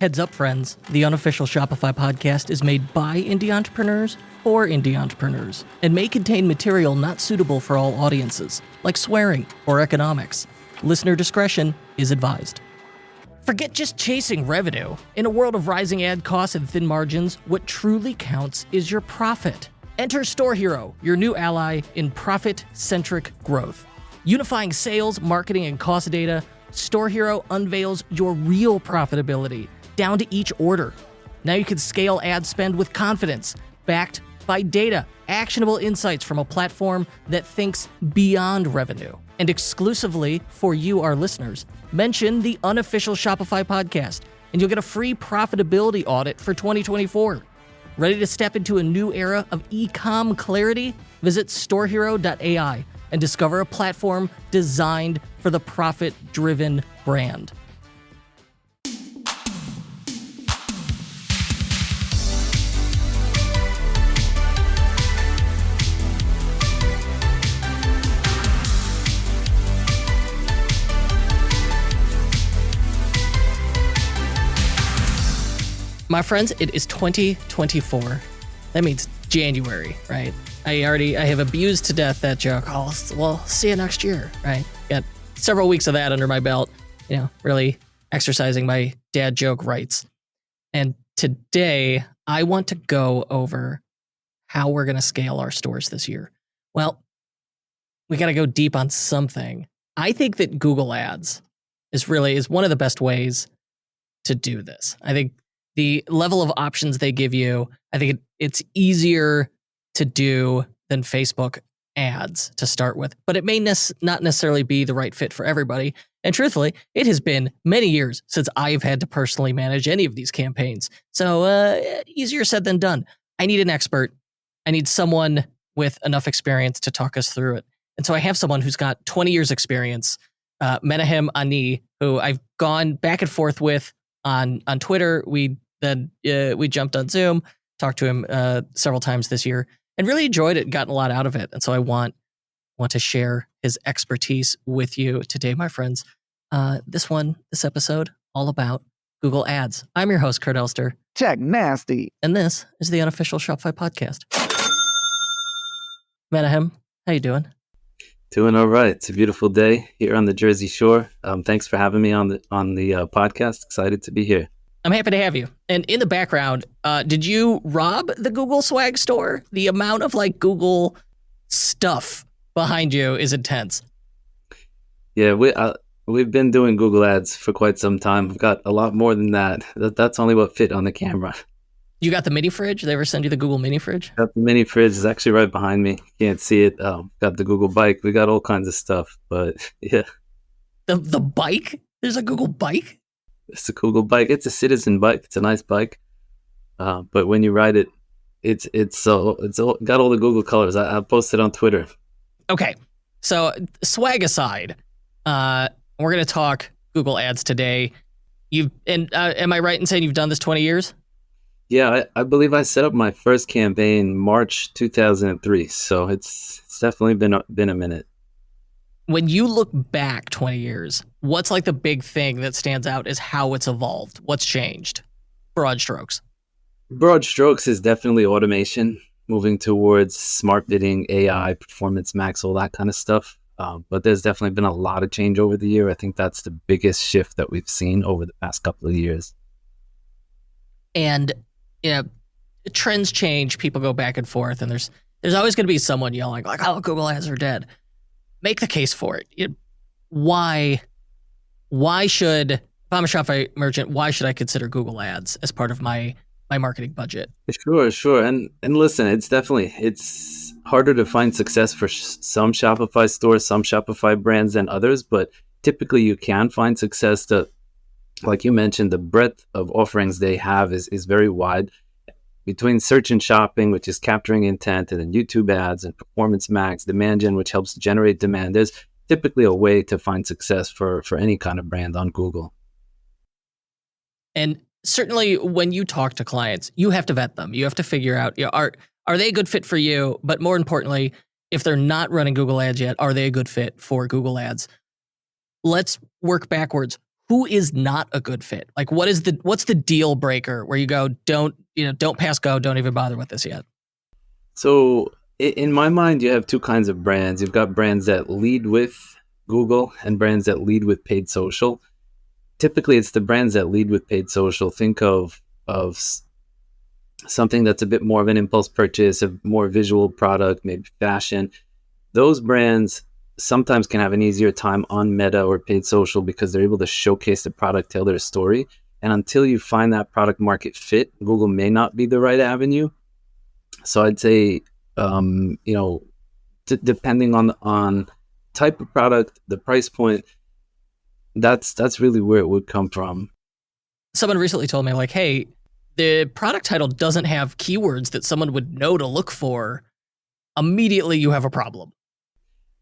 Heads up, friends. The unofficial Shopify podcast is made by indie entrepreneurs for indie entrepreneurs and may contain material not suitable for all audiences, like swearing or economics. Listener discretion is advised. Forget just chasing revenue. In a world of rising ad costs and thin margins, what truly counts is your profit. Enter Store Hero, your new ally in profit-centric growth. Unifying sales, marketing, and cost data, Store Hero unveils your real profitability down to each order. Now you can scale ad spend with confidence, backed by data, actionable insights from a platform that thinks beyond revenue. And exclusively for you, our listeners, mention the unofficial Shopify podcast, and you'll get a free profitability audit for 2024. Ready to step into a new era of e-com clarity? Visit storehero.ai and discover a platform designed for the profit-driven brand. My friends, it is 2024. That means January, right? I have abused to death that joke. Oh, well, see you next year, right? Got several weeks of that under my belt, really exercising my dad joke rights. And today, I want to go over how we're going to scale our stores this year. Well, we got to go deep on something. I think that Google Ads is one of the best ways to do this. I think the level of options they give you, I think it's easier to do than Facebook ads to start with, but it may not necessarily be the right fit for everybody. And truthfully, it has been many years since I've had to personally manage any of these campaigns. So easier said than done. I need an expert. I need someone with enough experience to talk us through it. And so I have someone who's got 20 years experience, Menachem, who I've gone back and forth with on Twitter. We jumped on Zoom, talked to him several times this year, and really enjoyed it, gotten a lot out of it. And so I want to share his expertise with you today, my friends. This episode, all about Google Ads. I'm your host, Kurt Elster. Check nasty. And this is the unofficial Shopify podcast. Menachem, how you doing? Doing all right. It's a beautiful day here on the Jersey Shore. Thanks for having me on the podcast. Excited to be here. I'm happy to have you. And in the background, did you rob the Google swag store? The amount of Google stuff behind you is intense. Yeah, we've been doing Google Ads for quite some time. We've got a lot more than that. That's only what fit on the camera. You got the mini fridge? Did they ever send you the Google mini fridge? Got the mini fridge. It's actually right behind me. Can't see it. Got the Google bike. We got all kinds of stuff. But yeah. The bike? There's a Google bike? It's a Google bike. It's a citizen bike. It's a nice bike. But when you ride it, it's got all the Google colors. I'll post it on Twitter. Okay. So swag aside, we're going to talk Google Ads today. Am I right in saying you've done this 20 years? Yeah, I believe I set up my first campaign March 2003. So it's definitely been a minute. When you look back 20 years, what's the big thing that stands out is how it's evolved? What's changed? Broad strokes. Broad strokes is definitely automation, moving towards smart bidding, AI, performance max, all that kind of stuff. But there's definitely been a lot of change over the year. I think that's the biggest shift that we've seen over the past couple of years. And trends change, people go back and forth, and there's always going to be someone yelling oh, Google Ads are dead. Make the case for it. Why should, if I'm a Shopify merchant, why should I consider Google Ads as part of my marketing budget? Sure. And listen, it's harder to find success for some Shopify stores, some Shopify brands than others, but typically you can find success. Like you mentioned, the breadth of offerings they have is very wide. Between search and shopping, which is capturing intent, and then YouTube ads and performance max, demand gen, which helps generate demand, there's typically a way to find success for any kind of brand on Google. And certainly when you talk to clients, you have to vet them. You have to figure out, are they a good fit for you? But more importantly, if they're not running Google Ads yet, are they a good fit for Google Ads? Let's work backwards. who is not a good fit? Like what's the deal breaker where you go, don't pass go, don't even bother with this yet? So in my mind, you have two kinds of brands. You've got brands that lead with Google and brands that lead with paid social. Typically, it's the brands that lead with paid social. Think of something that's a bit more of an impulse purchase, a more visual product, maybe fashion. Those brands sometimes can have an easier time on Meta or paid social because they're able to showcase the product, tell their story. And until you find that product market fit, Google may not be the right avenue. So I'd say, depending on type of product, the price point, that's really where it would come from. Someone recently told me, like, hey, the product title doesn't have keywords that someone would know to look for. Immediately, you have a problem.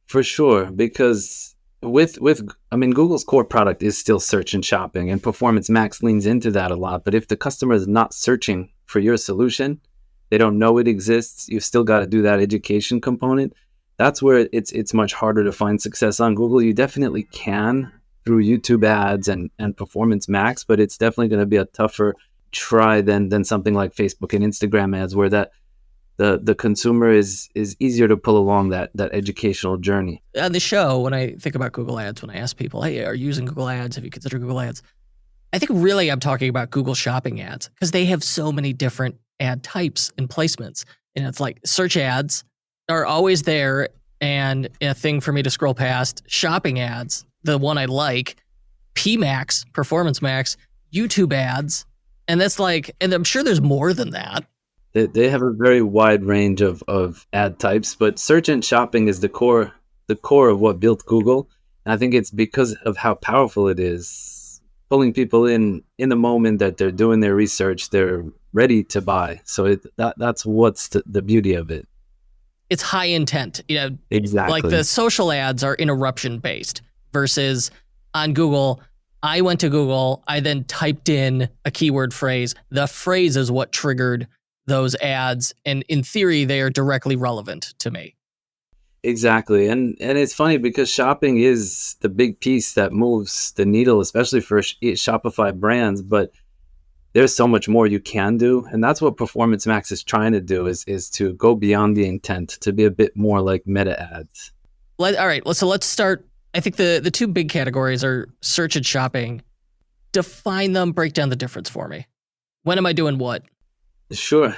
For sure, because Google's core product is still search and shopping, and Performance Max leans into that a lot. But if the customer is not searching for your solution, they don't know it exists, you've still got to do that education component. That's where it's much harder to find success on Google. You definitely can through YouTube ads and Performance Max, but it's definitely going to be a tougher try than something like Facebook and Instagram ads, where that the consumer is easier to pull along that educational journey. On the show, when I think about Google Ads, when I ask people, hey, are you using Google Ads? Have you considered Google Ads? I think really I'm talking about Google Shopping ads because they have so many different ad types and placements. And it's like search ads are always there and a thing for me to scroll past. Shopping ads, the one I like, PMax, Performance Max, YouTube ads. And that's like, and I'm sure there's more than that. They have a very wide range of ad types, but search and shopping is the core of what built Google. And I think it's because of how powerful it is, pulling people in the moment that they're doing their research, they're ready to buy. So that's what's the beauty of it. It's high intent, Exactly. Like the social ads are interruption based versus on Google. I went to Google, I then typed in a keyword phrase. The phrase is what triggered those ads. And in theory, they are directly relevant to me. Exactly. And it's funny because shopping is the big piece that moves the needle, especially for Shopify brands. But there's so much more you can do. And that's what Performance Max is trying to do is to go beyond the intent, to be a bit more like Meta ads. All right. So let's start. I think the two big categories are search and shopping. Define them, break down the difference for me. When am I doing what? Sure.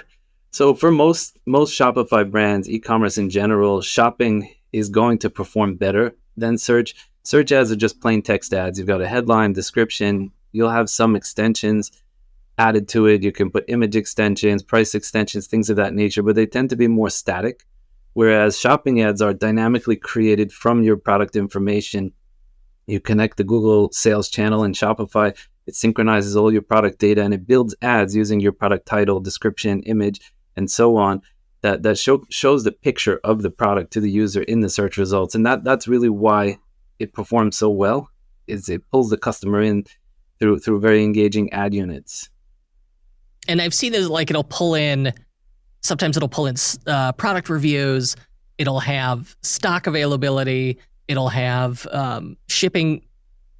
So for most Shopify brands, e-commerce in general, shopping is going to perform better than search. Search ads are just plain text ads. You've got a headline, description. You'll have some extensions added to it. You can put image extensions, price extensions, things of that nature, but they tend to be more static. Whereas shopping ads are dynamically created from your product information. You connect the Google sales channel in Shopify. It synchronizes all your product data and it builds ads using your product title, description, image, and so on that shows the picture of the product to the user in the search results. And that's really why it performs so well, is it pulls the customer in through very engaging ad units. And I've seen this, like sometimes it'll pull in product reviews. It'll have stock availability. It'll have shipping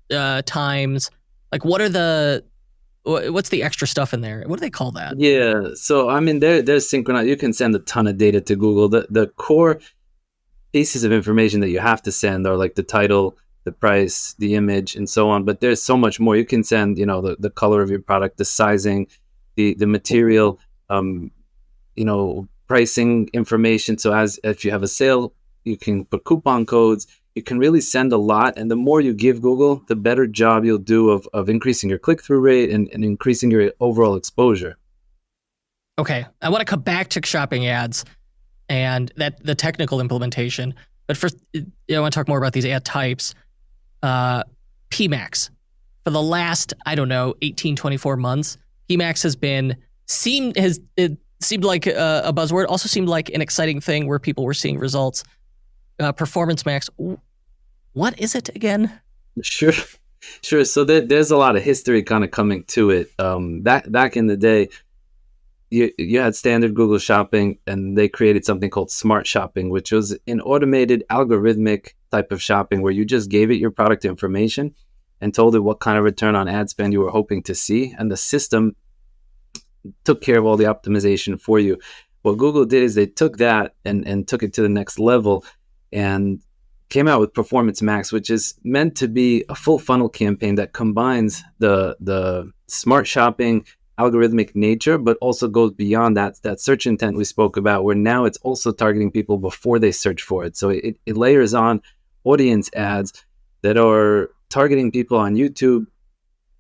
times. Like what's the extra stuff in there? What do they call that? Yeah. So, they're synchronized. You can send a ton of data to Google. The core pieces of information that you have to send are like the title, the price, the image, and so on. But there's so much more. You can send, the color of your product, the sizing, the material, pricing information. So if you have a sale, you can put coupon codes. You can really send a lot. And the more you give Google, the better job you'll do of increasing your click-through rate and increasing your overall exposure. Okay. I want to come back to shopping ads and the technical implementation. But first, I want to talk more about these ad types. PMax. For the last, 18, 24 months, PMax seemed like a buzzword. Also seemed like an exciting thing where people were seeing results. Performance Max, what is it again? Sure. So there's a lot of history kind of coming to it. Back in the day, you had standard Google Shopping, and they created something called Smart Shopping, which was an automated algorithmic type of shopping where you just gave it your product information, and told it what kind of return on ad spend you were hoping to see. And the system took care of all the optimization for you. What Google did is they took that and took it to the next level and came out with Performance Max, which is meant to be a full funnel campaign that combines the smart shopping algorithmic nature, but also goes beyond that search intent we spoke about, where now it's also targeting people before they search for it. So it layers on audience ads that are targeting people on YouTube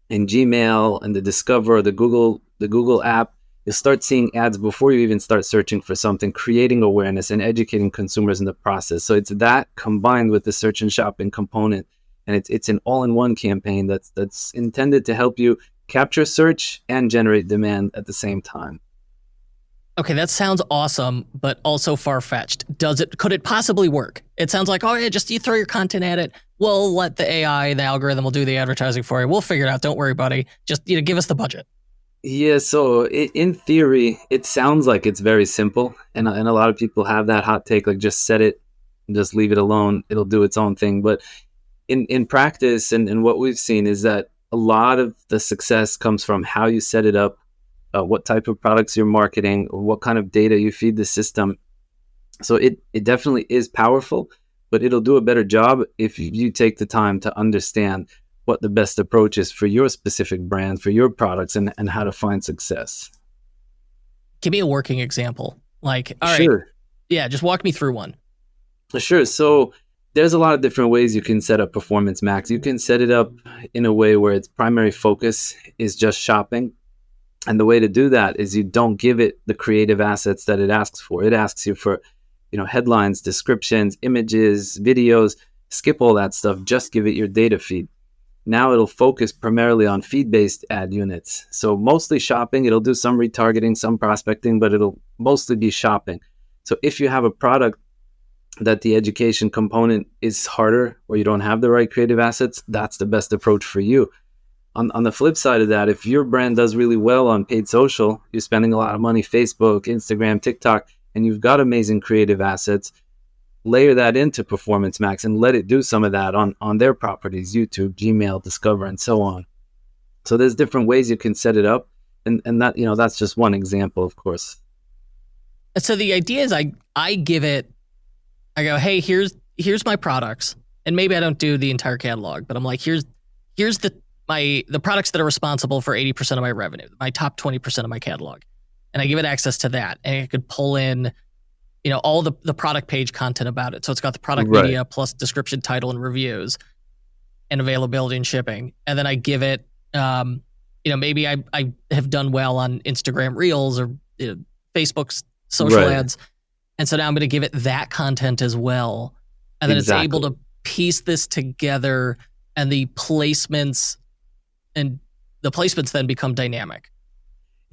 and Gmail and the Discover, the Google app. You'll start seeing ads before you even start searching for something, creating awareness and educating consumers in the process. So it's that combined with the search and shopping component, and it's an all-in-one campaign that's intended to help you capture search and generate demand at the same time. Okay, that sounds awesome, but also far-fetched. Could it possibly work? It sounds like, oh yeah, just you throw your content at it. We'll let the AI, the algorithm will do the advertising for you. We'll figure it out. Don't worry, buddy. Just give us the budget. Yeah, so in theory, it sounds like it's very simple, and a lot of people have that hot take, like just set it, and just leave it alone. It'll do its own thing. But in practice, and what we've seen is that a lot of the success comes from how you set it up, what type of products you're marketing, or what kind of data you feed the system. So it definitely is powerful, but it'll do a better job if you take the time to understand what the best approach is for your specific brand, for your products, and how to find success. Give me a working example. Like, all right, Sure. Yeah, just walk me through one. Sure. So there's a lot of different ways you can set up Performance Max. You can set it up in a way where its primary focus is just shopping. And the way to do that is you don't give it the creative assets that it asks for. It asks you for, headlines, descriptions, images, videos. Skip all that stuff. Just give it your data feed. Now it'll focus primarily on feed-based ad units. So mostly shopping. It'll do some retargeting, some prospecting, but it'll mostly be shopping. So if you have a product that the education component is harder, or you don't have the right creative assets, that's the best approach for you. On the flip side of that, if your brand does really well on paid social, you're spending a lot of money, Facebook, Instagram, TikTok, and you've got amazing creative assets, layer that into Performance Max and let it do some of that on their properties, YouTube, Gmail, Discover, and so on. So there's different ways you can set it up. And that, that's just one example, of course. So the idea is I give it, I go, hey, here's my products. And maybe I don't do the entire catalog, but I'm like, here's the products that are responsible for 80% of my revenue, my top 20% of my catalog. And I give it access to that. And it could pull in, all the product page content about it. So it's got the product media plus description, title, and reviews, and availability and shipping. And then I give it, maybe I have done well on Instagram Reels or Facebook's social ads. And so now I'm going to give it that content as well. And then it's able to piece this together, and the placements then become dynamic.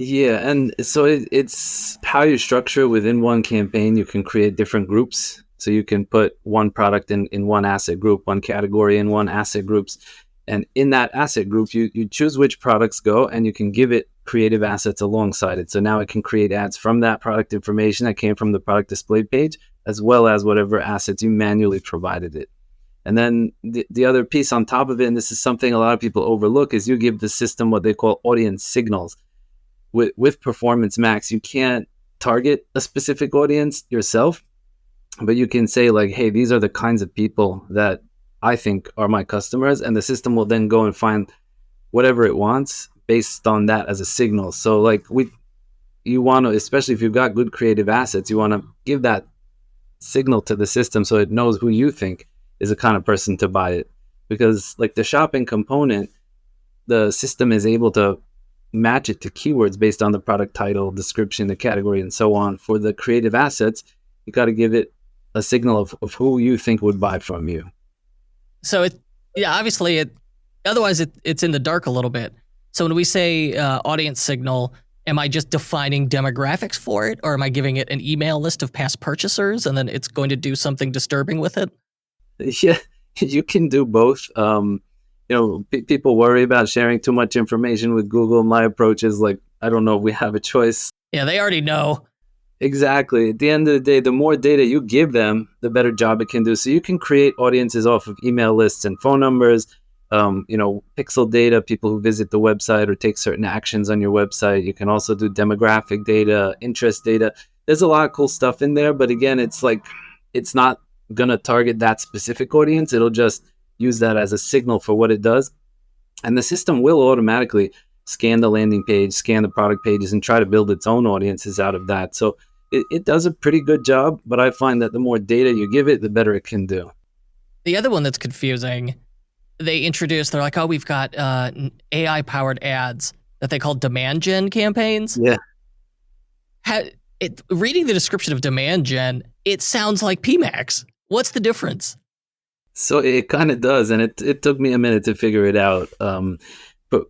Yeah, and so it's how you structure within one campaign. You can create different groups. So you can put one product in one asset group, one category in one asset groups. And in that asset group, you choose which products go, and you can give it creative assets alongside it. So now it can create ads from that product information that came from the product display page, as well as whatever assets you manually provided it. And then the other piece on top of it, and this is something a lot of people overlook, is you give the system what they call audience signals. With Performance Max, you can't target a specific audience yourself, but you can say like, hey, these are the kinds of people that I think are my customers, and the system will then go and find whatever it wants based on that as a signal. So like you want to, especially if you've got good creative assets, you want to give that signal to the system so it knows who you think is the kind of person to buy it. Because like the shopping component, the system is able to match it to keywords based on the product title, description, the category, and so on. For the creative assets, you got to give it a signal of who you think would buy from you. So otherwise it's in the dark a little bit. So when we say audience signal, am I just defining demographics for it, or am I giving it an email list of past purchasers and then it's going to do something disturbing with it? Yeah, you can do both. People worry about sharing too much information with Google. My approach is like, I don't know if we have a choice. Yeah, they already know. Exactly. At the end of the day, the more data you give them, the better job it can do. So you can create audiences off of email lists and phone numbers. pixel data, people who visit the website or take certain actions on your website. You can also do demographic data, interest data. There's a lot of cool stuff in there, but again, it's not going to target that specific audience. It'll just use that as a signal for what it does. And the system will automatically scan the landing page, scan the product pages, and try to build its own audiences out of that. So it does a pretty good job, but I find that the more data you give it, the better it can do. The other one that's confusing, they're like, oh, we've got AI-powered ads that they call demand gen campaigns. Yeah. Reading the description of demand gen, it sounds like PMAX. What's the difference? So it kind of does, and it took me a minute to figure it out. But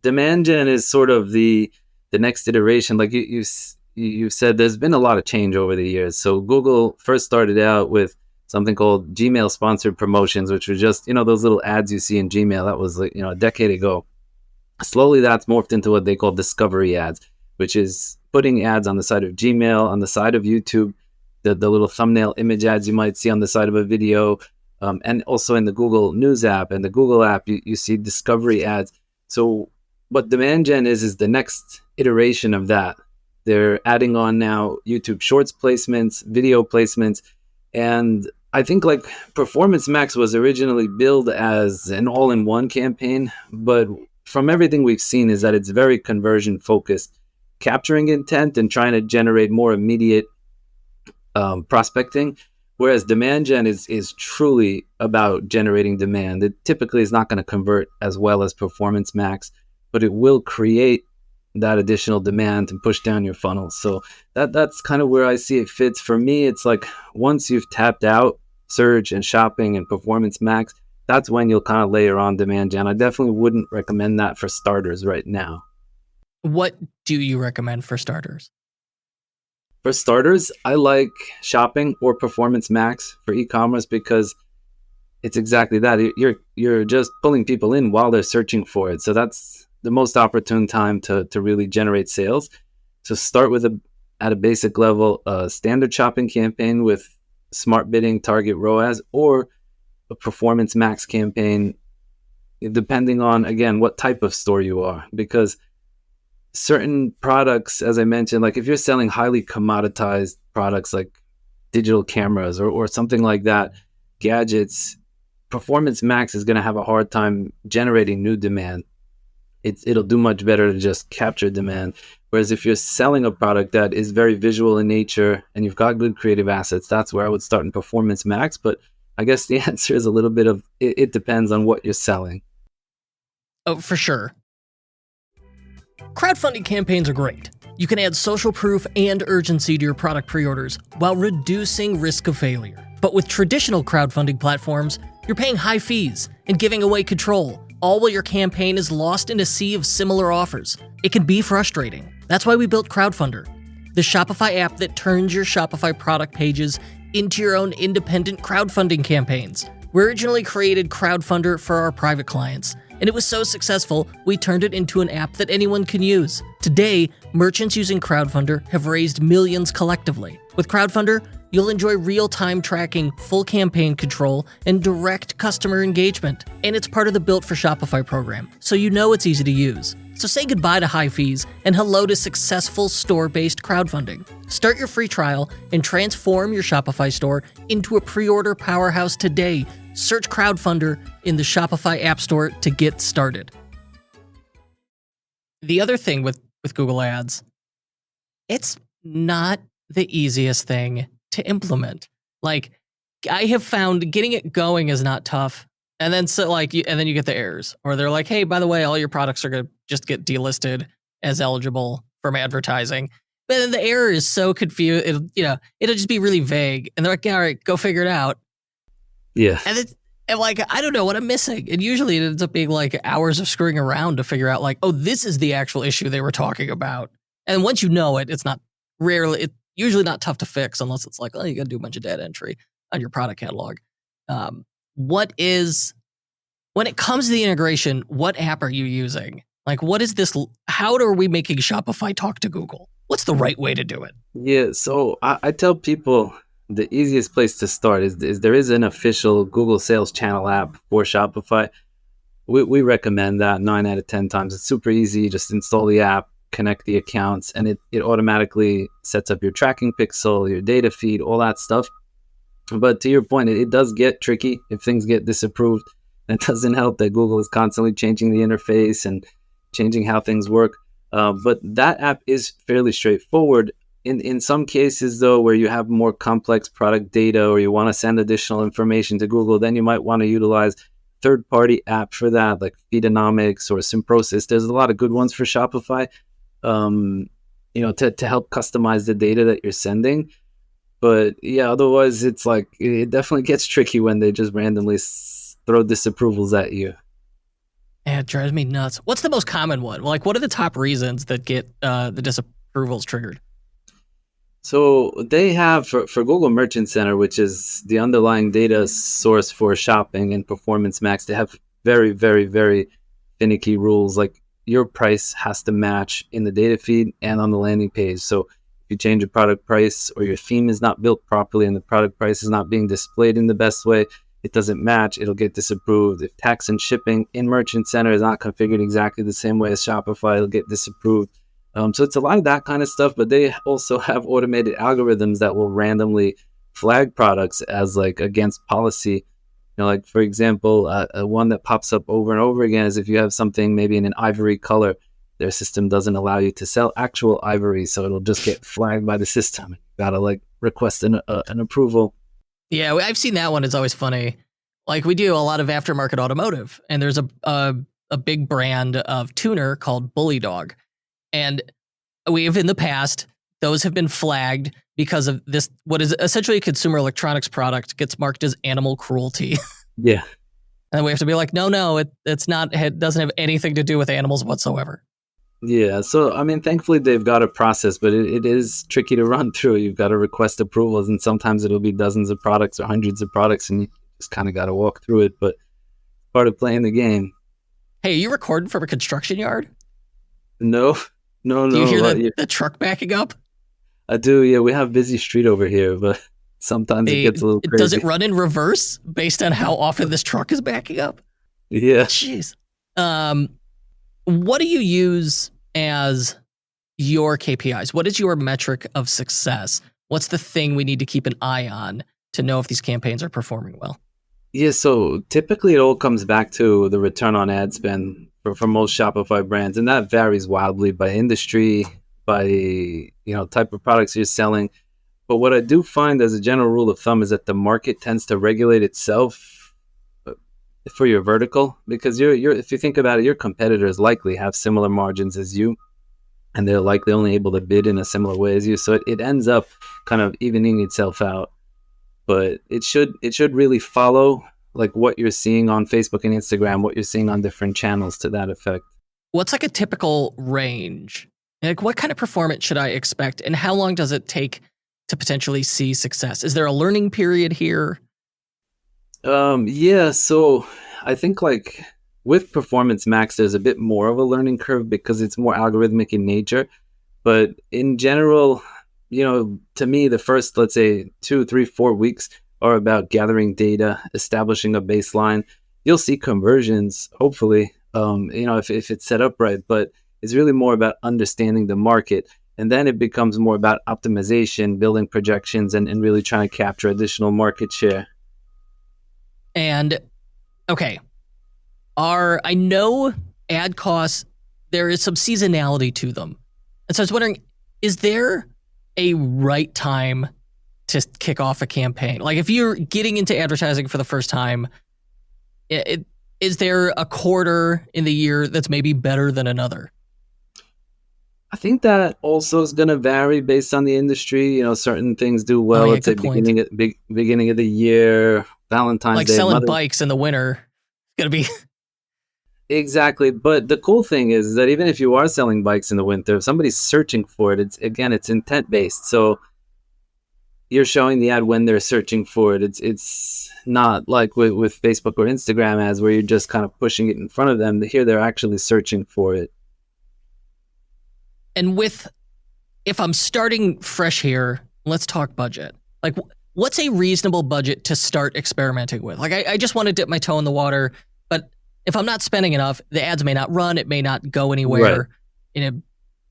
demand gen is sort of the next iteration. Like you said, there's been a lot of change over the years. So Google first started out with something called Gmail sponsored promotions, which were just, those little ads you see in Gmail. That was a decade ago. Slowly that's morphed into what they call discovery ads, which is putting ads on the side of Gmail, on the side of YouTube, the little thumbnail image ads you might see on the side of a video, and also in the Google News app and the Google app, you see discovery ads. So what demand gen is the next iteration of that. They're adding on now YouTube Shorts placements, video placements, and I think Performance Max was originally billed as an all-in-one campaign, but from everything we've seen is that it's very conversion focused, capturing intent and trying to generate more immediate prospecting, whereas demand gen is truly about generating demand. It typically is not going to convert as well as Performance Max, but it will create that additional demand and push down your funnel. So that's kind of where I see it fits. For me, it's like once you've tapped out search and shopping and Performance Max, that's when you'll kind of layer on demand gen. I definitely wouldn't recommend that for starters right now. What do you recommend for starters? For starters, I like shopping or Performance Max for e-commerce because it's exactly that. You're just pulling people in while they're searching for it. So that's the most opportune time to really generate sales. So start with at a basic level, a standard shopping campaign with smart bidding, target ROAS, or a Performance Max campaign, depending on, again, what type of store you are. Because certain products, as I mentioned, like if you're selling highly commoditized products like digital cameras or something like that, gadgets, Performance Max is going to have a hard time generating new demand. It'll do much better to just capture demand. Whereas if you're selling a product that is very visual in nature and you've got good creative assets, that's where I would start in Performance Max. But I guess the answer is a little bit of, it depends on what you're selling. Oh, for sure. Crowdfunding campaigns are great. You can add social proof and urgency to your product pre-orders while reducing risk of failure. But with traditional crowdfunding platforms, you're paying high fees and giving away control, all while your campaign is lost in a sea of similar offers. It can be frustrating. That's why we built Crowdfunder, the Shopify app that turns your Shopify product pages into your own independent crowdfunding campaigns. We originally created Crowdfunder for our private clients, and it was so successful, we turned it into an app that anyone can use. Today, merchants using Crowdfunder have raised millions collectively. With Crowdfunder, you'll enjoy real-time tracking, full campaign control, and direct customer engagement. And it's part of the Built for Shopify program, so you know it's easy to use. So say goodbye to high fees and hello to successful store-based crowdfunding. Start your free trial and transform your Shopify store into a pre-order powerhouse today. Search Crowdfunder in the Shopify App Store to get started. The other thing with Google Ads, it's not the easiest thing to implement. Like, I have found getting it going is not tough. And then then you get the errors, or they're like, hey, by the way, all your products are going to just get delisted as eligible from advertising. But then the error is so confused. It'll just be really vague. And they're like, yeah, all right, go figure it out. Yeah. And I don't know what I'm missing. And usually it ends up being like hours of screwing around to figure out like, oh, this is the actual issue they were talking about. And once you know it, it's usually not tough to fix unless it's like, oh, you got to do a bunch of data entry on your product catalog. When it comes to the integration, what app are you using? Like, what is this? How are we making Shopify talk to Google? What's the right way to do it? Yeah, so I tell people the easiest place to start is there is an official Google Sales Channel app for Shopify, we recommend that 9 out of 10 times. It's super easy. Just install the app, connect the accounts, and it automatically sets up your tracking pixel, your data feed, all that stuff. But to your point, it does get tricky if things get disapproved. It doesn't help that Google is constantly changing the interface and changing how things work. But that app is fairly straightforward. In some cases, though, where you have more complex product data or you want to send additional information to Google, then you might want to utilize third-party app for that, like Feedonomics or Symprosys. There's a lot of good ones for Shopify, to help customize the data that you're sending. But yeah, otherwise, it's like it definitely gets tricky when they just randomly throw disapprovals at you. Yeah, it drives me nuts. What's the most common one? Like, what are the top reasons that get the disapprovals triggered? So they have for Google Merchant Center, which is the underlying data source for shopping and Performance Max, they have very, very, very finicky rules. Like your price has to match in the data feed and on the landing page. So if you change a product price or your theme is not built properly and the product price is not being displayed in the best way, it doesn't match, it'll get disapproved. If tax and shipping in Merchant Center is not configured exactly the same way as Shopify, it'll get disapproved. So it's a lot of that kind of stuff, but they also have automated algorithms that will randomly flag products as like against policy. Like for example, one that pops up over and over again is if you have something maybe in an ivory color, their system doesn't allow you to sell actual ivory, so it'll just get flagged by the system. You gotta like request an approval. Yeah, I've seen that one. It's always funny. Like we do a lot of aftermarket automotive, and there's a big brand of tuner called Bully Dog. And we have in the past, those have been flagged because of this, what is essentially a consumer electronics product gets marked as animal cruelty. Yeah. And we have to be like, no, it's not, it doesn't have anything to do with animals whatsoever. Yeah. So, I mean, thankfully they've got a process, but it is tricky to run through. You've got to request approvals, and sometimes it'll be dozens of products or hundreds of products, and you just kind of got to walk through it. But part of playing the game. Hey, are you recording from a construction yard? No. Do you hear the truck backing up? I do, yeah. We have a busy street over here, but sometimes it gets a little crazy. Does it run in reverse based on how often this truck is backing up? Yeah. Jeez. What do you use as your KPIs? What is your metric of success? What's the thing we need to keep an eye on to know if these campaigns are performing well? Yeah, so typically it all comes back to the return on ad spend for most Shopify brands, and that varies wildly by industry, by type of products you're selling. But what I do find as a general rule of thumb is that the market tends to regulate itself for your vertical, because if you think about it, your competitors likely have similar margins as you, and they're likely only able to bid in a similar way as you. So it ends up kind of evening itself out. But it should really follow like what you're seeing on Facebook and Instagram, what you're seeing on different channels to that effect. What's like a typical range? Like what kind of performance should I expect, and how long does it take to potentially see success? Is there a learning period here? Yeah, so I think like with Performance Max, there's a bit more of a learning curve because it's more algorithmic in nature. But in general, to me, the first, let's say 2, 3, 4 weeks are about gathering data, establishing a baseline. You'll see conversions, hopefully, if it's set up right, but it's really more about understanding the market. And then it becomes more about optimization, building projections, and really trying to capture additional market share. And, okay, I know ad costs, there is some seasonality to them. And so I was wondering, is there a right time to kick off a campaign? Like if you're getting into advertising for the first time, is there a quarter in the year that's maybe better than another? I think that also is going to vary based on the industry. Certain things do well. Let's say beginning of the year, Valentine's like Day. Like selling bikes in the winter, it's going to be... Exactly. But the cool thing is that even if you are selling bikes in the winter, if somebody's searching for it, it's intent based. So you're showing the ad when they're searching for it. It's not like with Facebook or Instagram ads where you're just kind of pushing it in front of them. Here they're actually searching for it. And if I'm starting fresh here, let's talk budget. Like what's a reasonable budget to start experimenting with? Like I just want to dip my toe in the water, but if I'm not spending enough, the ads may not run, it may not go anywhere. Right.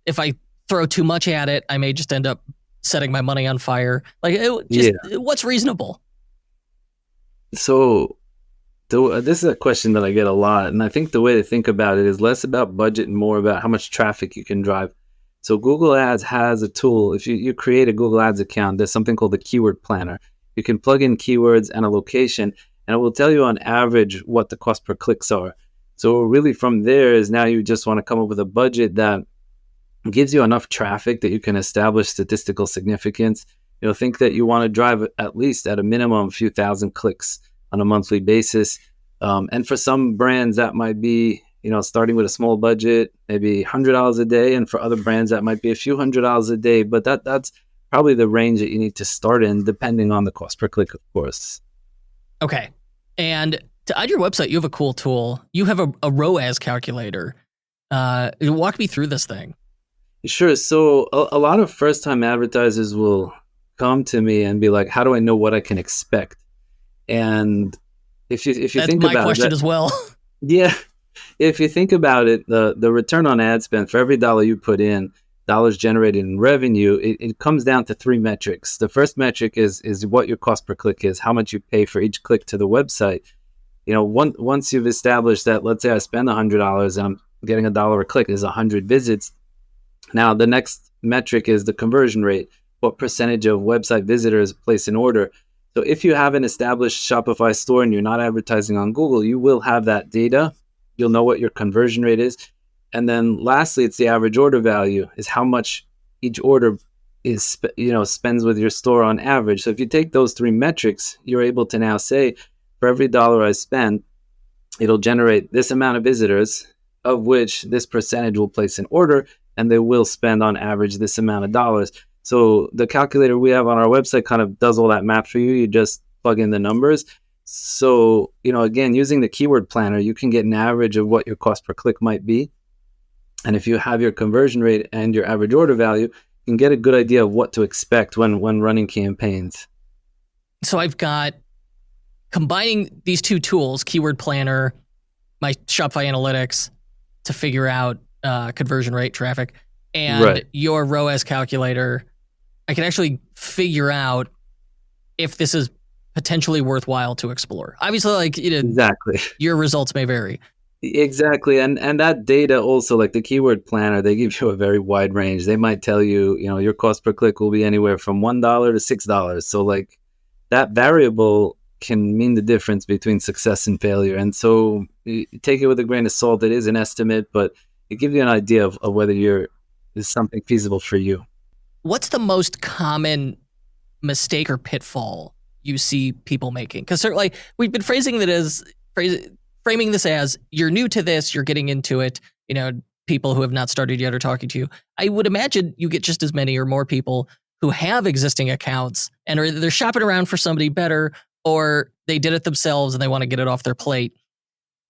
If I throw too much at it, I may just end up setting my money on fire. What's reasonable? So this is a question that I get a lot, and I think the way to think about it is less about budget and more about how much traffic you can drive. So Google Ads has a tool. If you create a Google Ads account, there's something called the Keyword Planner. You can plug in keywords and a location, and it will tell you on average what the cost per clicks are. So really from there is now you just want to come up with a budget that gives you enough traffic that you can establish statistical significance. Think that you want to drive at least at a minimum a few thousand clicks on a monthly basis. And for some brands that might be, starting with a small budget, maybe $100 a day. And for other brands that might be a few $100s a day, but that's probably the range that you need to start in depending on the cost per click, of course. Okay. And on your website, you have a cool tool. You have a ROAS calculator. Walk me through this thing. Sure. So a lot of first-time advertisers will come to me and be like, how do I know what I can expect? And if you think about it, that's my question as well. Yeah. If you think about it, the return on ad spend for every dollar you put in, dollars generated in revenue, it comes down to three metrics. The first metric is what your cost per click is, how much you pay for each click to the website. Once you've established that, let's say I spend $100 and I'm getting $1 a click is 100 visits. Now, the next metric is the conversion rate. What percentage of website visitors place an order? So if you have an established Shopify store and you're not advertising on Google, you will have that data. You'll know what your conversion rate is. And then lastly, it's the average order value, is how much each order is spends with your store on average. So if you take those three metrics, you're able to now say, for every dollar I spend, it'll generate this amount of visitors, of which this percentage will place an order, and they will spend on average this amount of dollars. So the calculator we have on our website kind of does all that math for you. You just plug in the numbers. So, again, using the keyword planner, you can get an average of what your cost per click might be. And if you have your conversion rate and your average order value, you can get a good idea of what to expect when running campaigns. So I've got combining these two tools, keyword planner, my Shopify analytics to figure out conversion rate, traffic, and your ROAS calculator. I can actually figure out if this is potentially worthwhile to explore. Obviously, exactly, your results may vary. Exactly, and that data also, like the keyword planner, they give you a very wide range. They might tell you, your cost per click will be anywhere from $1 to $6. So that variable can mean the difference between success and failure. And so you take it with a grain of salt. It is an estimate, but it gives you an idea of whether is something feasible for you. What's the most common mistake or pitfall you see people making? Because certainly we've been framing this as you're new to this, you're getting into it. People who have not started yet are talking to you. I would imagine you get just as many or more people who have existing accounts and they're shopping around for somebody better, or they did it themselves and they want to get it off their plate.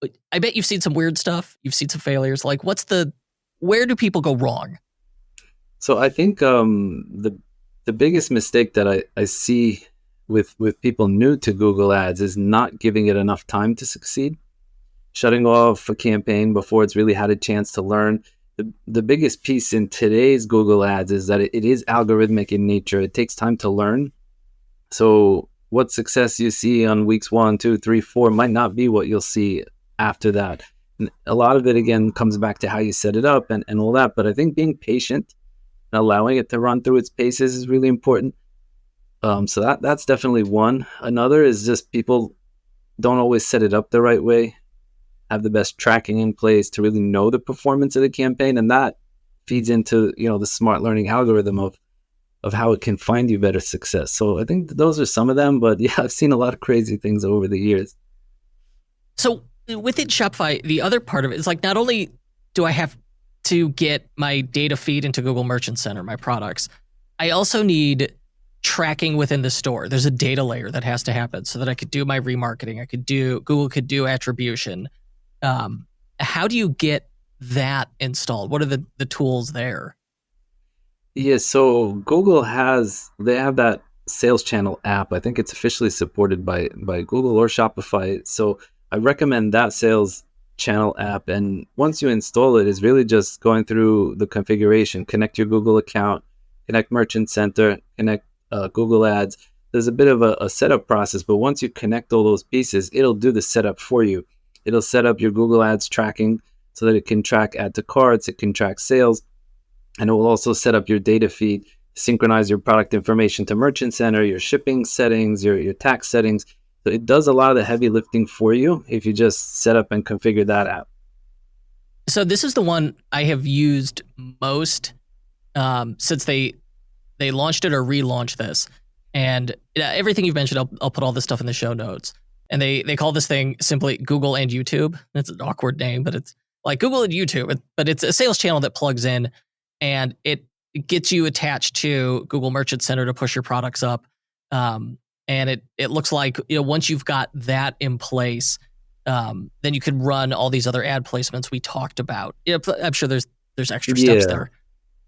But I bet you've seen some weird stuff. You've seen some failures. Where do people go wrong? So I think the biggest mistake that I see with people new to Google Ads is not giving it enough time to succeed, shutting off a campaign before it's really had a chance to learn. The biggest piece in today's Google Ads is that it is algorithmic in nature. It takes time to learn. So what success you see on weeks 1, 2, 3, 4 might not be what you'll see after that. And a lot of it, again, comes back to how you set it up and all that. But I think being patient and allowing it to run through its paces is really important. So that's definitely one. Another is just people don't always set it up the right way, have the best tracking in place to really know the performance of the campaign. And that feeds into, the smart learning algorithm of how it can find you better success. So I think those are some of them, but yeah, I've seen a lot of crazy things over the years. So within Shopify, the other part of it is not only do I have to get my data feed into Google Merchant Center, my products, I also need tracking within the store. There's a data layer that has to happen so that I could do my remarketing. Google could do attribution. How do you get that installed? What are the tools there? Yeah, so Google they have that sales channel app. I think it's officially supported by Google or Shopify. So I recommend that sales channel app. And once you install it, it's really just going through the configuration, connect your Google account, connect Merchant Center, connect Google Ads. There's a bit of a setup process, but once you connect all those pieces, it'll do the setup for you. It'll set up your Google Ads tracking so that it can track add to carts, it can track sales, and it will also set up your data feed, synchronize your product information to Merchant Center, your shipping settings, your tax settings. So it does a lot of the heavy lifting for you if you just set up and configure that app. So this is the one I have used most since they launched it or relaunched this. And everything you've mentioned, I'll put all this stuff in the show notes. And they call this thing simply Google and YouTube. It's an awkward name, but it's like Google and YouTube. But it's a sales channel that plugs in, and it gets you attached to Google Merchant Center to push your products up. And it looks like, once you've got that in place, then you can run all these other ad placements we talked about. I'm sure there's extra steps there.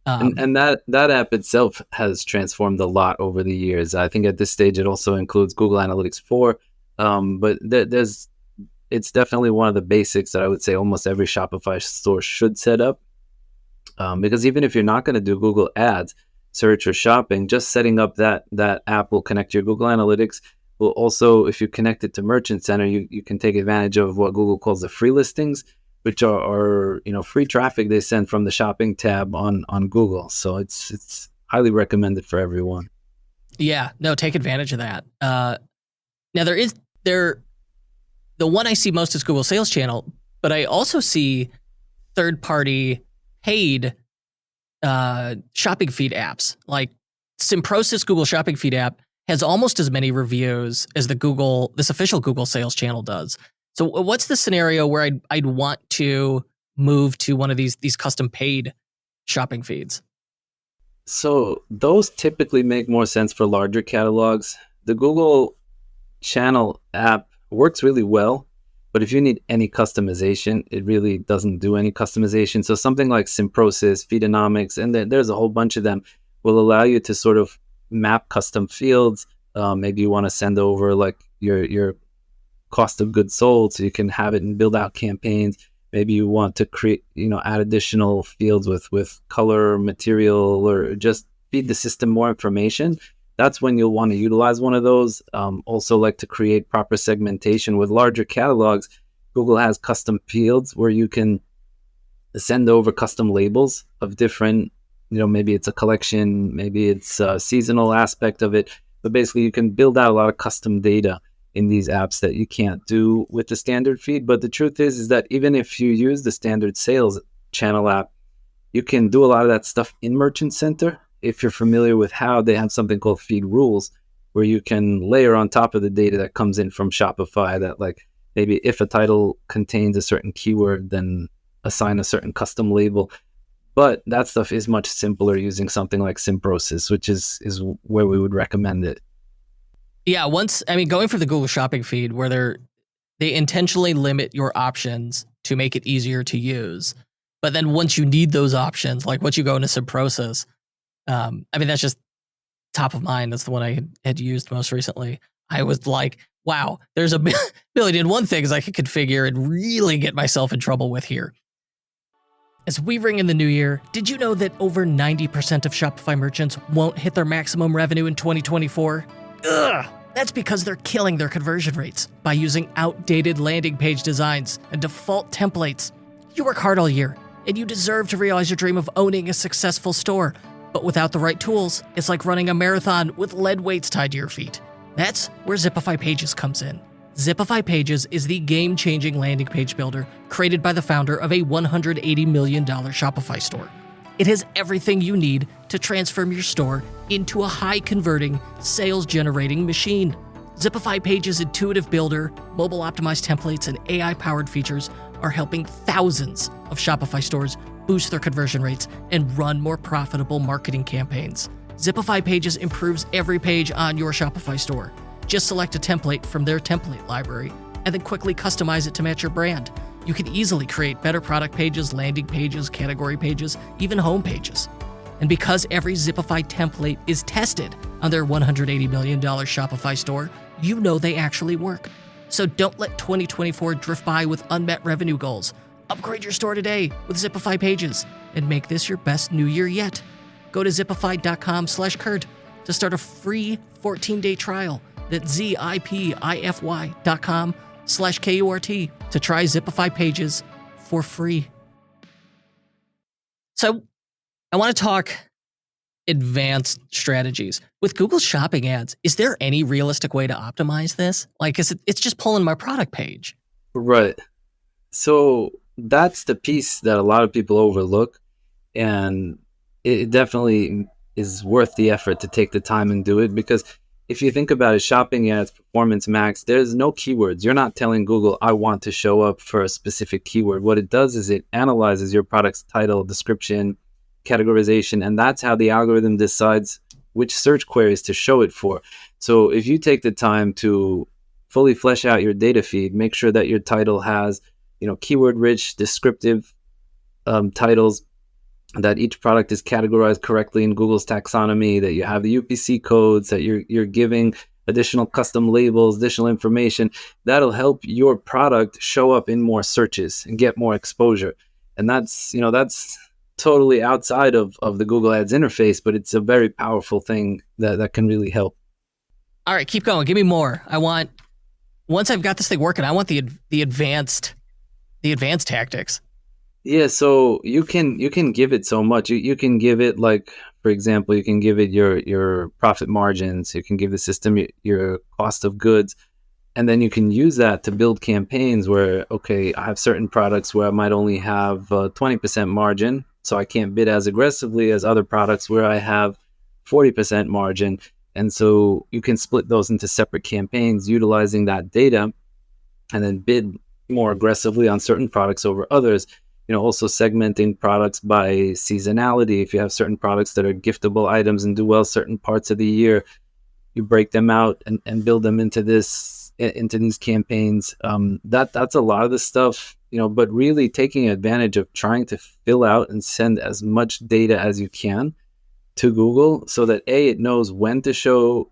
And that app itself has transformed a lot over the years. I think at this stage it also includes Google Analytics 4, but it's definitely one of the basics that I would say almost every Shopify store should set up, because even if you're not going to do Google Ads, search or shopping, just setting up that app will connect your Google Analytics. Will also, if you connect it to Merchant Center, you can take advantage of what Google calls the free listings, which are free traffic they send from the shopping tab on Google. So it's highly recommended for everyone. Yeah, no, take advantage of that. Now the one I see most is Google Sales Channel, but I also see third-party paid shopping feed apps. Like Simprosys Google Shopping Feed app has almost as many reviews as this official Google Sales Channel does. So what's the scenario where I'd want to move to one of these custom paid shopping feeds? So those typically make more sense for larger catalogs. The Google Channel app works really well, but if you need any customization, it really doesn't do any customization. So something like Simprosys, Feedonomics, and there's a whole bunch of them, will allow you to sort of map custom fields. Maybe you want to send over like your cost of goods sold, so you can have it and build out campaigns. Maybe you want to create, add additional fields with color, material, or just feed the system more information. That's when you'll want to utilize one of those. Also, like to create proper segmentation with larger catalogs, Google has custom fields where you can send over custom labels of different, maybe it's a collection, maybe it's a seasonal aspect of it, but basically you can build out a lot of custom data in these apps that you can't do with the standard feed. But the truth is that even if you use the standard sales channel app, you can do a lot of that stuff in Merchant Center. If you're familiar with how they have something called feed rules, where you can layer on top of the data that comes in from Shopify, that like maybe if a title contains a certain keyword, then assign a certain custom label. But that stuff is much simpler using something like Simprosys, which is where we would recommend it. Yeah, going for the Google Shopping feed where they intentionally limit your options to make it easier to use. But then once you need those options, like once you go into Simprosys, that's just top of mind. That's the one I had used most recently. I was like, wow, there's a million and one things I could configure and really get myself in trouble with here. As we ring in the new year, did you know that over 90% of Shopify merchants won't hit their maximum revenue in 2024? Ugh! That's because they're killing their conversion rates by using outdated landing page designs and default templates. You work hard all year, and you deserve to realize your dream of owning a successful store. But without the right tools, it's like running a marathon with lead weights tied to your feet. That's where Zipify Pages comes in. Zipify Pages is the game-changing landing page builder created by the founder of a $180 million Shopify store. It has everything you need to transform your store into a high-converting, sales-generating machine. Zipify Pages' intuitive builder, mobile-optimized templates, and AI-powered features are helping thousands of Shopify stores boost their conversion rates and run more profitable marketing campaigns. Zipify Pages improves every page on your Shopify store. Just select a template from their template library and then quickly customize it to match your brand. You can easily create better product pages, landing pages, category pages, even home pages. And because every Zipify template is tested on their $180 million Shopify store, you know they actually work. So don't let 2024 drift by with unmet revenue goals. Upgrade your store today with Zipify Pages and make this your best new year yet. Go to zipify.com/Kurt to start a free 14-day trial. That's zipify.com/KURT to try Zipify Pages for free. So I want to talk advanced strategies. With Google Shopping Ads, is there any realistic way to optimize this? Like, it's just pulling my product page. Right. So that's the piece that a lot of people overlook. And it definitely is worth the effort to take the time and do it, because if you think about it, Shopping Ads, Performance Max, there's no keywords. You're not telling Google, I want to show up for a specific keyword. What it does is it analyzes your product's title, description, categorization, and that's how the algorithm decides which search queries to show it for. So if you take the time to fully flesh out your data feed, make sure that your title has, keyword rich, descriptive titles, that each product is categorized correctly in Google's taxonomy, that you have the UPC codes, that you're giving additional custom labels, additional information, that'll help your product show up in more searches and get more exposure. And that's totally outside of the Google Ads interface, but it's a very powerful thing that can really help. All right, keep going. Give me more. Once I've got this thing working, I want the advanced tactics. Yeah, so you can give it so much. You can give it, like, for example, you can give it your profit margins. You can give the system your cost of goods. And then you can use that to build campaigns where, okay, I have certain products where I might only have 20% margin, so I can't bid as aggressively as other products where I have 40% margin. And so you can split those into separate campaigns utilizing that data, and then bid more aggressively on certain products over others. Also segmenting products by seasonality. If you have certain products that are giftable items and do well certain parts of the year, you break them out and build them into these campaigns. That's a lot of the stuff, but really taking advantage of trying to fill out and send as much data as you can to Google, so that it knows when to show,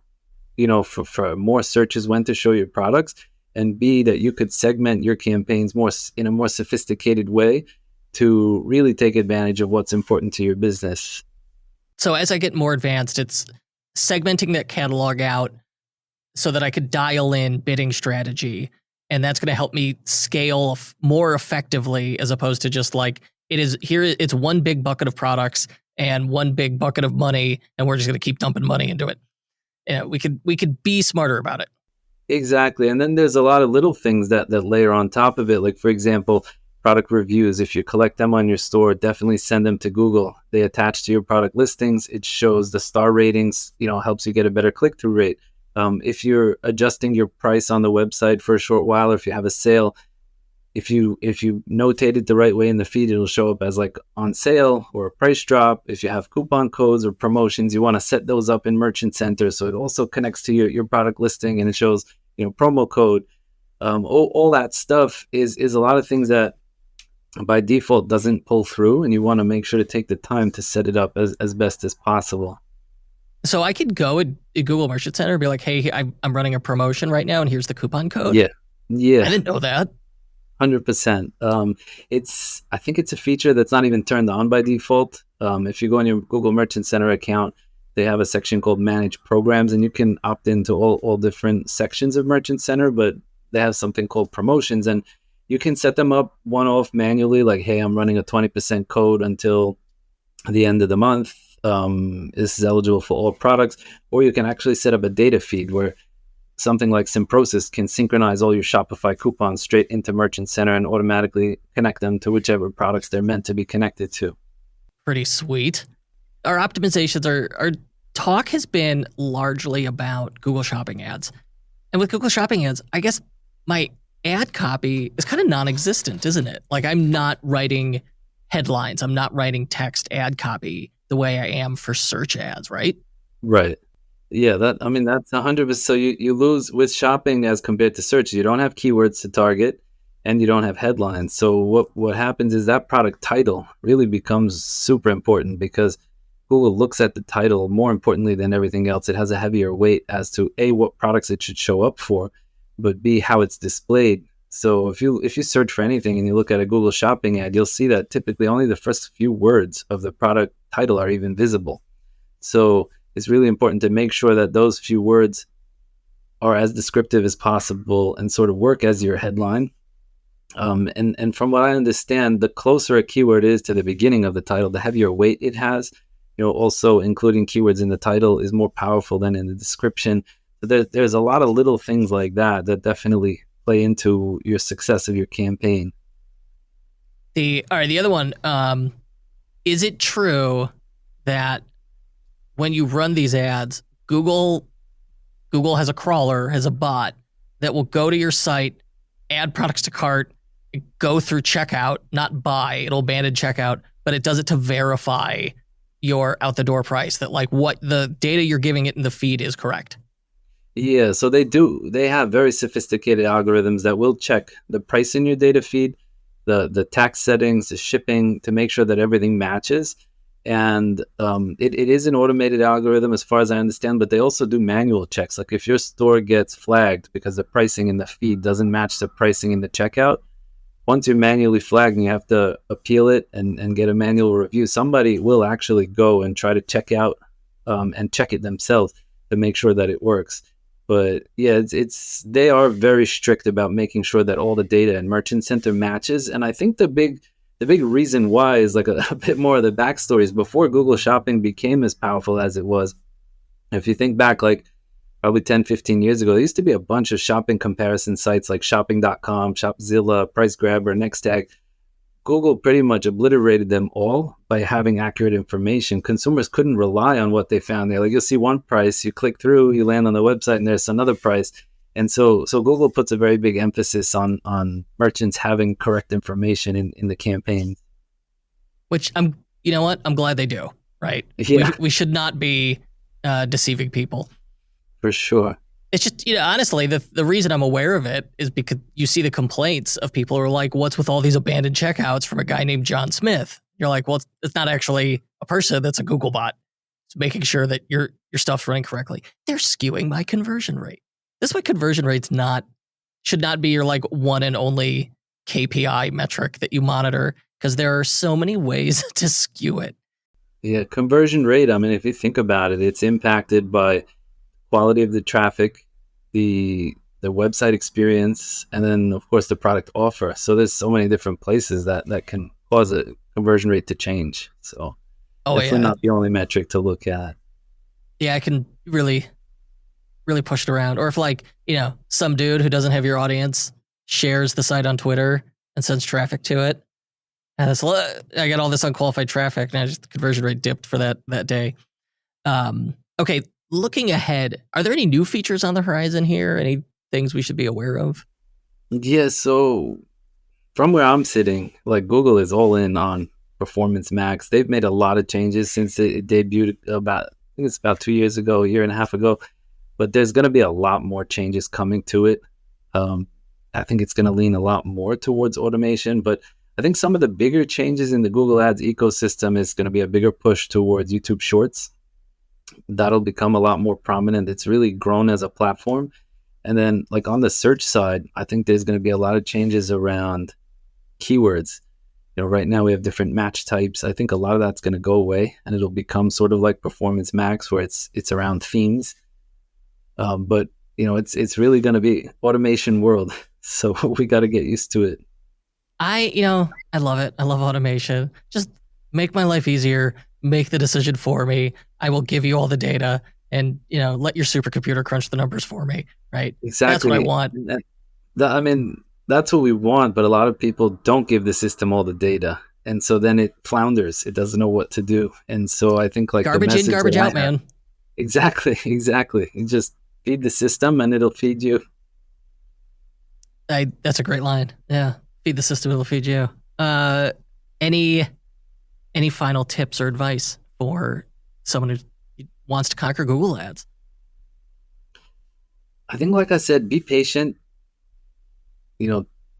for more searches, when to show your products, and B, that you could segment your campaigns in a more sophisticated way to really take advantage of what's important to your business. So as I get more advanced, it's segmenting that catalog out so that I could dial in bidding strategy. And that's going to help me scale more effectively, as opposed to just like, it's one big bucket of products and one big bucket of money, and we're just going to keep dumping money into it. We could be smarter about it. Exactly. And then there's a lot of little things that layer on top of it. Like, for example, product reviews. If you collect them on your store, definitely send them to Google. They attach to your product listings. It shows the star ratings, helps you get a better click-through rate. If you're adjusting your price on the website for a short while, or if you have a sale, if you notate it the right way in the feed, it'll show up as like on sale or a price drop. If you have coupon codes or promotions, you want to set those up in Merchant Center, so it also connects to your product listing, and it shows promo code. All that stuff is a lot of things that by default doesn't pull through, and you want to make sure to take the time to set it up as best as possible. So I could go at Google Merchant Center and be like, hey, I'm running a promotion right now, and here's the coupon code. Yeah. I didn't know that. 100%. I think it's a feature that's not even turned on by default. If you go on your Google Merchant Center account, they have a section called Manage Programs, and you can opt into all different sections of Merchant Center, but they have something called Promotions, and you can set them up one-off manually, like, hey, I'm running a 20% code until the end of the month. This is eligible for all products. Or you can actually set up a data feed where something like Simprosis can synchronize all your Shopify coupons straight into Merchant Center and automatically connect them to whichever products they're meant to be connected to. Pretty sweet. Our optimizations our talk has been largely about Google Shopping Ads. And with Google Shopping Ads, I guess my ad copy is kind of non-existent, isn't it? Like, I'm not writing headlines. I'm not writing text ad copy the way I am for search ads, right? Right. Yeah, that's 100%. So you lose with shopping as compared to search. You don't have keywords to target, and you don't have headlines. So what happens is that product title really becomes super important, because Google looks at the title more importantly than everything else. It has a heavier weight as to what products it should show up for. but B, how it's displayed. So if you search for anything and you look at a Google Shopping ad, you'll see that typically only the first few words of the product title are even visible. So it's really important to make sure that those few words are as descriptive as possible and sort of work as your headline. And from what I understand, the closer a keyword is to the beginning of the title, the heavier weight it has. Also including keywords in the title is more powerful than in the description. So there's a lot of little things like that definitely play into your success of your campaign. The other one, is it true that when you run these ads, Google has a crawler, has a bot that will go to your site, add products to cart, go through checkout, not buy, it'll abandon checkout, but it does it to verify your out the door price, that like what the data you're giving it in the feed is correct? Yeah, so they have very sophisticated algorithms that will check the price in your data feed, the tax settings, the shipping, to make sure that everything matches. And it is an automated algorithm as far as I understand, but they also do manual checks. Like if your store gets flagged because the pricing in the feed doesn't match the pricing in the checkout, once you're manually flagged and you have to appeal it and get a manual review, somebody will actually go and try to check out and check it themselves to make sure that it works. But yeah, they are very strict about making sure that all the data in Merchant Center matches. And I think the big reason why is like a bit more of the backstories. Before Google Shopping became as powerful as it was, if you think back like probably 10, 15 years ago, there used to be a bunch of shopping comparison sites like shopping.com, Shopzilla, PriceGrabber, Nextag. Google pretty much obliterated them all by having accurate information. Consumers couldn't rely on what they found there. Like you'll see one price, you click through, you land on the website, and there's another price. And so Google puts a very big emphasis on merchants having correct information in the campaign. Which you know what? I'm glad they do, right? Yeah. We should not be deceiving people. For sure. It's just, honestly, the reason I'm aware of it is because you see the complaints of people who are like, what's with all these abandoned checkouts from a guy named John Smith? You're like, well, it's not actually a person, that's a Google bot. It's making sure that your stuff's running correctly. They're skewing my conversion rate. This way, conversion rate's should not be your like one and only KPI metric that you monitor, because there are so many ways to skew it. Yeah, conversion rate, I mean, if you think about it, it's impacted by quality of the traffic, the website experience, and then of course the product offer. So there's so many different places that can cause a conversion rate to change. So definitely not the only metric to look at. Yeah, I can really push it around. Or if like, some dude who doesn't have your audience shares the site on Twitter and sends traffic to it, and I got all this unqualified traffic, and the conversion rate dipped for that day. Okay. Looking ahead, are there any new features on the horizon here? Any things we should be aware of? Yeah, so from where I'm sitting, like Google is all in on Performance Max. They've made a lot of changes since it debuted I think it's about 2 years ago, a year and a half ago. But there's going to be a lot more changes coming to it. I think it's going to lean a lot more towards automation. But I think some of the bigger changes in the Google Ads ecosystem is going to be a bigger push towards YouTube Shorts. That'll become a lot more prominent. It's really grown as a platform. And then like on the search side, I think there's going to be a lot of changes around keywords. Right now we have different match types. I think a lot of that's going to go away, and it'll become sort of like Performance Max, where it's around themes. But it's really going to be automation world. So we got to get used to it. I love it. I love automation. Just make my life easier. Make the decision for me. I will give you all the data, and let your supercomputer crunch the numbers for me. Right? Exactly. That's what I want. That's what we want. But a lot of people don't give the system all the data, and so then it flounders. It doesn't know what to do. And so I think like garbage in, garbage out, man. Exactly. You just feed the system, and it'll feed you. That's a great line. Yeah, feed the system, it'll feed you. Any final tips or advice for someone who wants to conquer Google Ads? I think, like I said, be patient.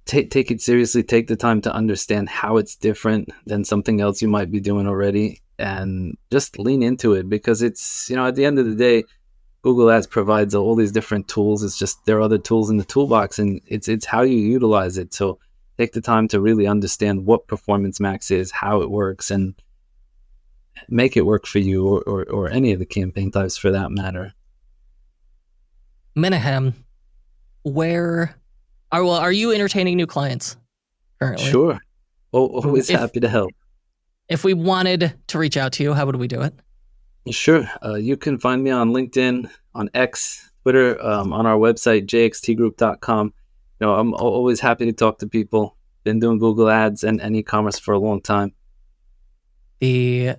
Take it seriously. Take the time to understand how it's different than something else you might be doing already, and just lean into it, because it's, at the end of the day, Google Ads provides all these different tools. It's just there are other tools in the toolbox, and it's how you utilize it. So take the time to really understand what Performance Max is, how it works, and make it work for you, or any of the campaign types for that matter. Menachem, are you entertaining new clients currently? Sure. Always happy to help. If we wanted to reach out to you, how would we do it? Sure. You can find me on LinkedIn, on X, Twitter, on our website, jxtgroup.com. I'm always happy to talk to people. Been doing Google Ads and e-commerce for a long time. It's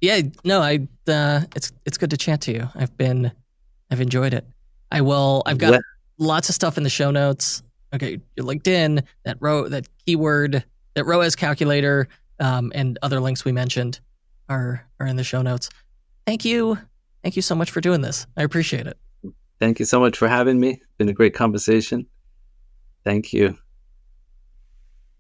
good to chat to you. I've enjoyed it. I've got lots of stuff in the show notes. Okay, your LinkedIn, that keyword, that ROAS calculator, and other links we mentioned are in the show notes. Thank you so much for doing this. I appreciate it. Thank you so much for having me. Been a great conversation. Thank you.